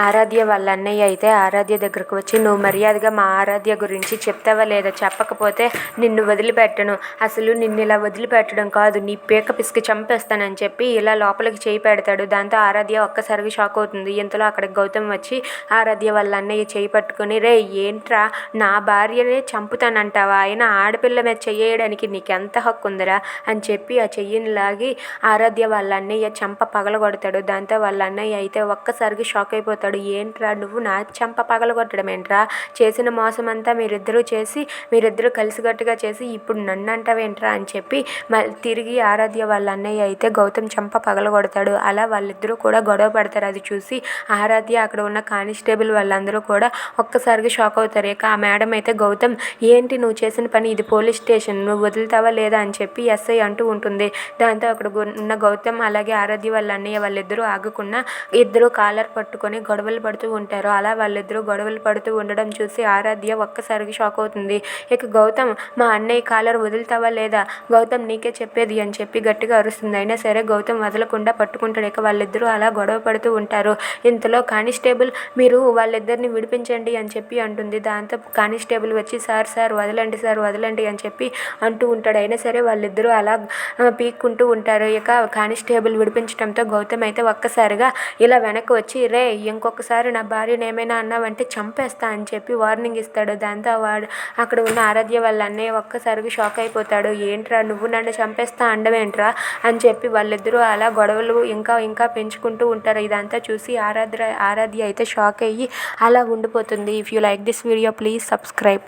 ఆరాధ్య వాళ్ళ అన్నయ్య అయితే ఆరాధ్య దగ్గరకు వచ్చి, నువ్వు మర్యాదగా మా ఆరాధ్య గురించి చెప్తావా లేదా, చెప్పకపోతే నిన్ను వదిలిపెట్టను, అసలు నిన్ను ఇలా వదిలిపెట్టడం కాదు, నీ పీక పిసికి చంపేస్తానని చెప్పి ఇలా లోపలికి చేయి పెడతాడు. దాంతో ఆరాధ్య ఒక్కసారిగా షాక్ అవుతుంది. ఇంతలో అక్కడికి గౌతమ్ వచ్చి ఆరాధ్య వాళ్ళ అన్నయ్య చేయి పట్టుకొని, రే ఏంట్రా నా భార్యనే చంపుతానంటావా, అయినా ఆడపిల్ల మీద చెయ్యడానికి నీకెంత హక్కు ఉందిరా అని చెప్పి ఆ చెయ్యిని లాగి ఆరాధ్య వాళ్ళ అన్నయ్య చెంప పగలగొడతాడు. దాంతో వాళ్ళ అన్నయ్య అయితే ఒక్కసారిగా షాక్ అయిపోతాడు. ఏంట్రా నువ్వు నా చెంప పగలగొట్టడం ఏంట్రా, చేసిన మోసం అంతా మీరిద్దరూ కలిసికట్టుగా చేసి ఇప్పుడు నన్ను అంటావేంట్రా అని చెప్పి తిరిగి ఆరాధ్య వాళ్ళ అన్నయ్య అయితే గౌతమ్ చెంప పగలగొడతాడు. అలా వాళ్ళిద్దరూ కూడా గొడవ పడతారు. అది చూసి ఆరాధ్య, అక్కడ ఉన్న కానిస్టేబుల్ వాళ్ళందరూ కూడా ఒక్కసారిగా షాక్ అవుతారు. ఇక ఆ మేడం అయితే, గౌతమ్ ఏంటి నువ్వు చేసిన పని, ఇది పోలీస్ స్టేషన్, నువ్వు వదులుతావా లేదా అని చెప్పి ఎస్ఐ అంటూ ఉంటుంది. దాంతో అక్కడ ఉన్న గౌతమ్ అలాగే ఆరాధ్య వాళ్ళ అన్నయ్య వాళ్ళిద్దరూ ఆగకుండా ఇద్దరు కాలర్ పట్టుకొని గొడవలు పడుతూ ఉంటారు. అలా వాళ్ళిద్దరూ గొడవలు పడుతూ ఉండడం చూసి ఆరాధ్య ఒక్కసారిగా షాక్ అవుతుంది. ఇక గౌతమ్, మా అన్నయ్య కాలర్ వదులుతావా లేదా, గౌతమ్ నీకే చెప్పేది అని చెప్పి గట్టిగా అరుస్తుంది. అయినా సరే గౌతమ్ వదలకుండా పట్టుకుంటాడు. ఇక వాళ్ళిద్దరూ అలా గొడవ పడుతూ ఉంటారు. ఇంతలో కానిస్టేబుల్, మీరు వాళ్ళిద్దరిని విడిపించండి అని చెప్పి అంటుంది. దాంతో కానిస్టేబుల్ వచ్చి, సార్ వదలండి సార్ వదలండి అని చెప్పి అంటూ ఉంటాడు. అయినా సరే వాళ్ళిద్దరూ అలా పీక్కుంటూ ఉంటారు. ఇక కానిస్టేబుల్ విడిపించడంతో గౌతమ్ అయితే ఒక్కసారిగా ఇలా వెనక్కి వచ్చి, రే ఇంకొకసారి నా భార్యను ఏమైనా అన్నావంటే చంపేస్తా అని చెప్పి వార్నింగ్ ఇస్తాడు. దాంతో వాడు అక్కడ ఉన్న ఆరాధ్య వాళ్ళ అన్నయ్య ఒక్కసారిగా షాక్ అయిపోతాడు. ఏంట్రా నువ్వు నన్ను చంపేస్తా అండవేంట్రా అని చెప్పి వాళ్ళిద్దరూ అలా గొడవలు ఇంకా పెంచుకుంటూ ఉంటారు. ఇదంతా చూసి ఆరాధ్య అయితే షాక్ అయ్యి అలా ఉండిపోతుంది. If you like this video please subscribe.